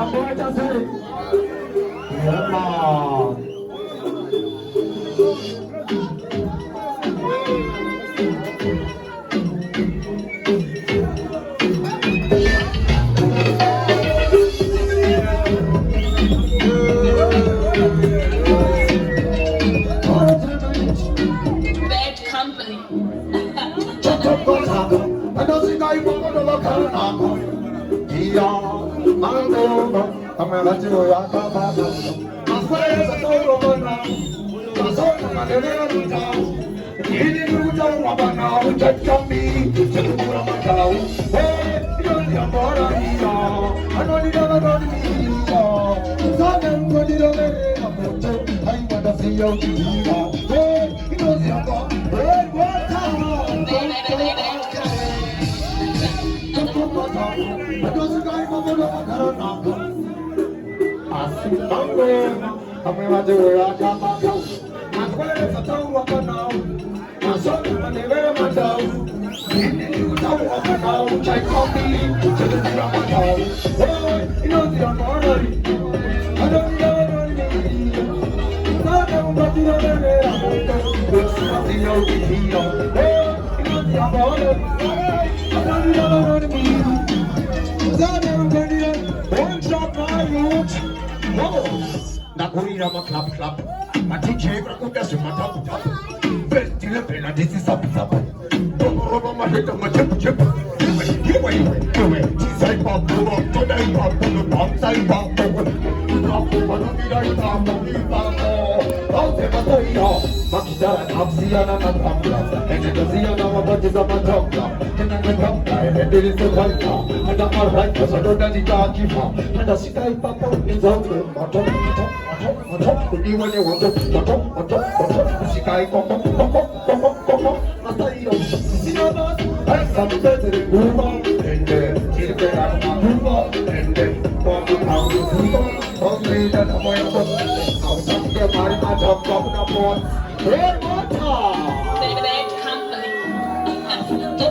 boy just say, yeah, man. Bad company. I don't think I want to look at Mango, I'm a little I swear it's a total now. I saw my little town. You don't want to know, just come me to the Muramaka. Hey, you're the Amora. I know you never know me. So then, what did I want to see you. Hey, you know the Amora. Hey, what time? I don't think I want to look at Nakurira clap clap. Matiche brakuta suma tap tap. First you pena this is up up. Roba ma hit ma chip chip. Giveaway. Side pop pop today pop pop side pop pop. Pop pop mi dai pop mi pop. All the material. Makita kapsia na na pop. And the zia na ma budget of my top. And the top guy and there is the right now. And I'm all right cuz I don't need to keep up. And the sky pop is out there. Bottom. You want to want to she guy come I say you know I some better move on and then you can move on and then walk out the people only that I'm going to out of the party I talk about hey what